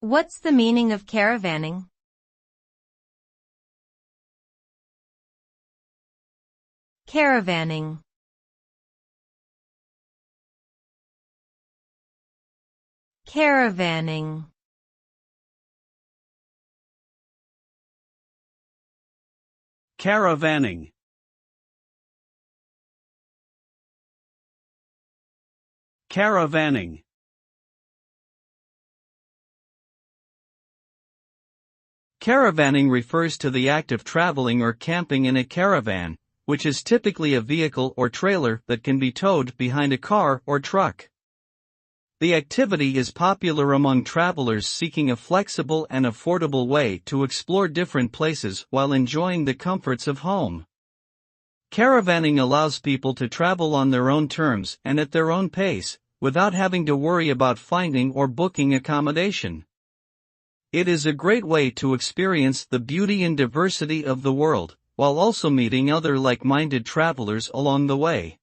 What's the meaning of caravanning? Caravanning. Caravanning. Caravanning. Caravanning. Caravanning refers to the act of traveling or camping in a caravan, which is typically a vehicle or trailer that can be towed behind a car or truck. The activity is popular among travelers seeking a flexible and affordable way to explore different places while enjoying the comforts of home. Caravanning allows people to travel on their own terms and at their own pace, without having to worry about finding or booking accommodation. It is a great way to experience the beauty and diversity of the world, while also meeting other like-minded travelers along the way.